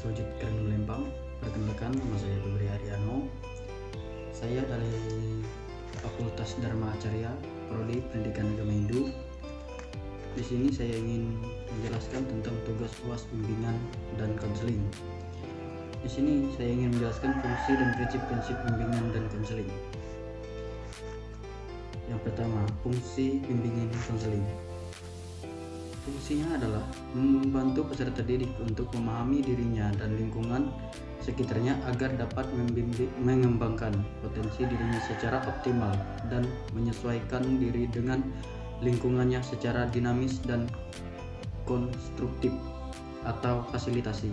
Sojit Keren Lembang. Perkenalkan, nama saya Febri Ariano. Saya dari Fakultas Dharma Acarya, Prodi Pendidikan Agama Hindu. Di sini saya ingin menjelaskan tentang tugas UAS bimbingan dan konseling. Di sini saya ingin menjelaskan fungsi dan prinsip-prinsip bimbingan dan konseling. Yang pertama, fungsi bimbingan dan konseling. Fungsinya adalah membantu peserta didik untuk memahami dirinya dan lingkungan sekitarnya agar dapat mengembangkan potensi dirinya secara optimal dan menyesuaikan diri dengan lingkungannya secara dinamis dan konstruktif atau fasilitasi.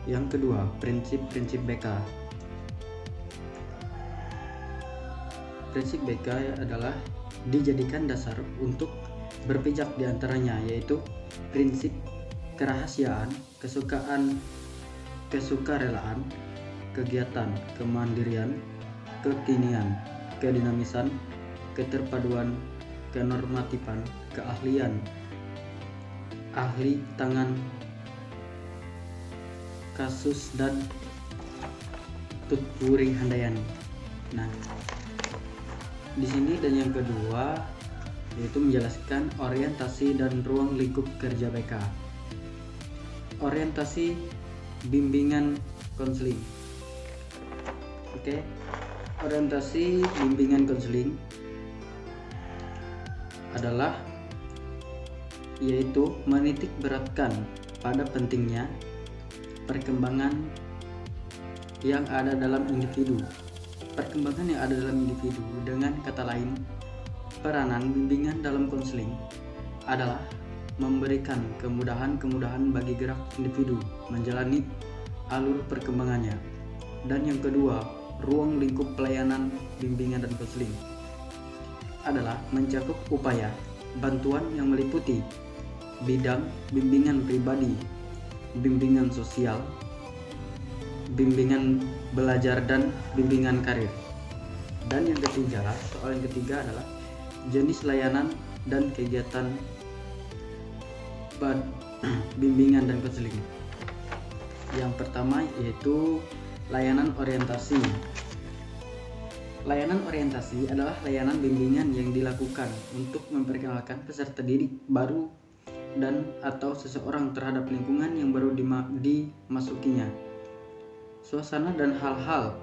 Yang kedua, prinsip-prinsip BK. Prinsip BK adalah dijadikan dasar untuk berpijak di antaranya, yaitu prinsip kerahasiaan, kesukarelaan, kegiatan, kemandirian, kekinian, kedinamisan, keterpaduan, kenormatifan, keahlian, ahli tangan kasus, dan tutpuri handayani. Nah, di sini dan yang kedua yaitu menjelaskan orientasi dan ruang lingkup kerja BK. Orientasi bimbingan konseling. Orientasi bimbingan konseling adalah yaitu menitik beratkan pada pentingnya perkembangan yang ada dalam individu. Perkembangan yang ada dalam individu, dengan kata lain, peranan bimbingan dalam konseling adalah memberikan kemudahan-kemudahan bagi gerak individu menjalani alur perkembangannya. Dan yang kedua, ruang lingkup pelayanan bimbingan dan konseling adalah mencakup upaya bantuan yang meliputi bidang bimbingan pribadi, bimbingan sosial, bimbingan belajar, dan bimbingan karir. Dan yang ketiga, soal yang ketiga adalah jenis layanan dan kegiatan bimbingan dan konseling. Yang pertama yaitu layanan orientasi. Layanan orientasi adalah layanan bimbingan yang dilakukan untuk memperkenalkan peserta didik baru dan atau seseorang terhadap lingkungan yang baru dimasukinya. Suasana dan hal-hal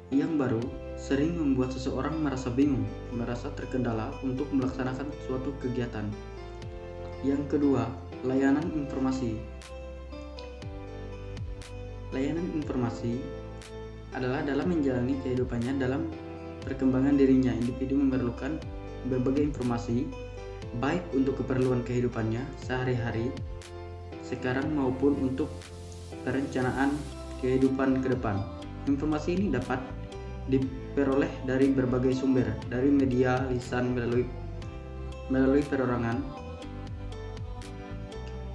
yang baru sering membuat seseorang merasa bingung, merasa terkendala untuk melaksanakan suatu kegiatan. Yang kedua, layanan informasi. Layanan informasi adalah dalam menjalani kehidupannya dalam perkembangan dirinya, individu memerlukan berbagai informasi baik untuk keperluan kehidupannya sehari-hari sekarang maupun untuk perencanaan kehidupan ke depan. Informasi ini dapat diperoleh dari berbagai sumber, dari media lisan melalui perorangan,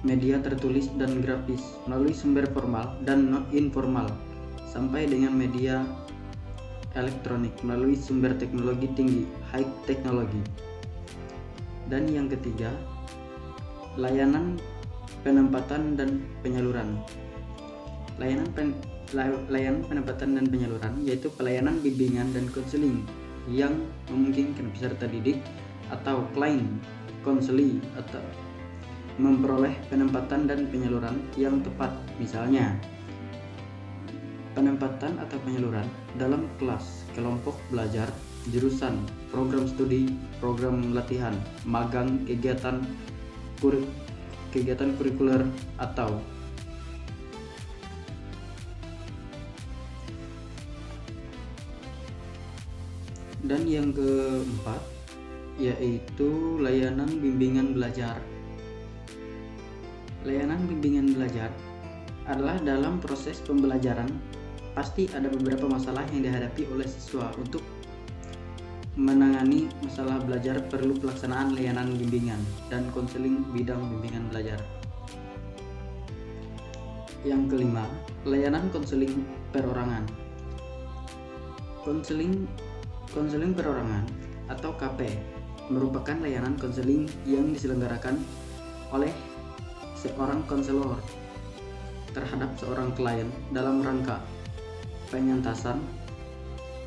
media tertulis dan grafis, melalui sumber formal dan non informal, sampai dengan media elektronik melalui sumber teknologi tinggi, high technology. Dan yang ketiga, layanan penempatan dan penyaluran. Layanan penempatan dan penyaluran yaitu pelayanan bimbingan dan konseling yang memungkinkan peserta didik atau klien konseli atau memperoleh penempatan dan penyaluran yang tepat. Misalnya, penempatan atau penyaluran dalam kelas, kelompok belajar, jurusan, program studi, program latihan, magang, kegiatan kurikuler atau dan yang keempat yaitu layanan bimbingan belajar. Layanan bimbingan belajar adalah dalam proses pembelajaran pasti ada beberapa masalah yang dihadapi oleh siswa. Untuk menangani masalah belajar perlu pelaksanaan layanan bimbingan dan konseling bidang bimbingan belajar. Yang kelima, layanan konseling perorangan. Konseling perorangan atau KP merupakan layanan konseling yang diselenggarakan oleh seorang konselor terhadap seorang klien dalam rangka pengentasan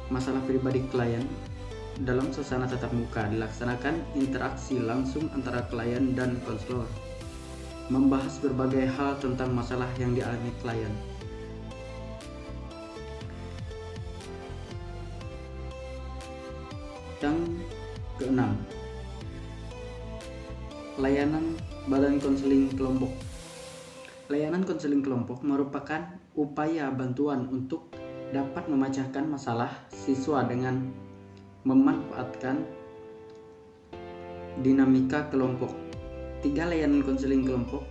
masalah pribadi klien. Dalam suasana tatap muka dilaksanakan interaksi langsung antara klien dan konselor, membahas berbagai hal tentang masalah yang dialami klien. Yang keenam, layanan badan konseling kelompok. Layanan konseling kelompok merupakan upaya bantuan untuk dapat memecahkan masalah siswa dengan memanfaatkan dinamika kelompok. 3 layanan konseling kelompok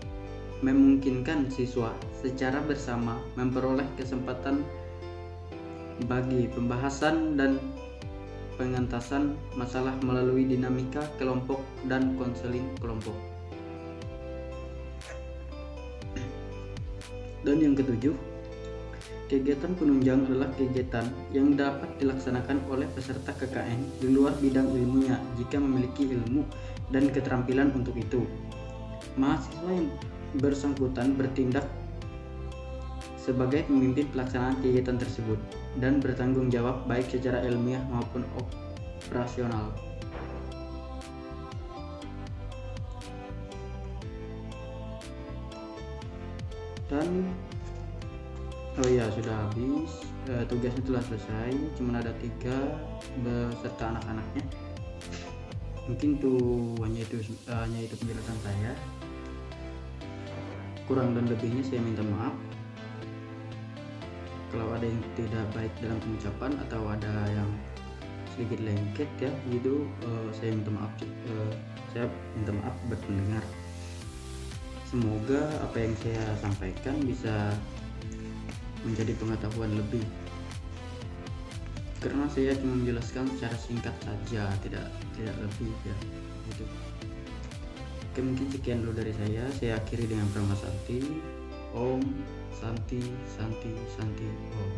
memungkinkan siswa secara bersama memperoleh kesempatan bagi pembahasan dan pengentasan masalah melalui dinamika kelompok dan konseling kelompok. Dan yang ketujuh, kegiatan penunjang adalah kegiatan yang dapat dilaksanakan oleh peserta KKN di luar bidang ilmunya jika memiliki ilmu dan keterampilan untuk itu. Mahasiswa yang bersangkutan bertindak sebagai pemimpin pelaksanaan kegiatan tersebut dan bertanggung jawab baik secara ilmiah maupun operasional. Dan sudah habis, tugasnya telah selesai, cuma ada 3 beserta anak-anaknya. Mungkin hanya itu penjelasan saya. Kurang dan lebihnya saya minta maaf. Kalau ada yang tidak baik dalam pengucapan atau ada yang sedikit lengket ya gitu, saya minta maaf. Saya minta maaf buat pendengar. Semoga apa yang saya sampaikan bisa menjadi pengetahuan lebih, karena saya cuma menjelaskan secara singkat saja, tidak lebih ya gitu. Oke, mungkin sekian dulu dari saya akhiri dengan Brahma Santi. Om Santi Santi Santi Om.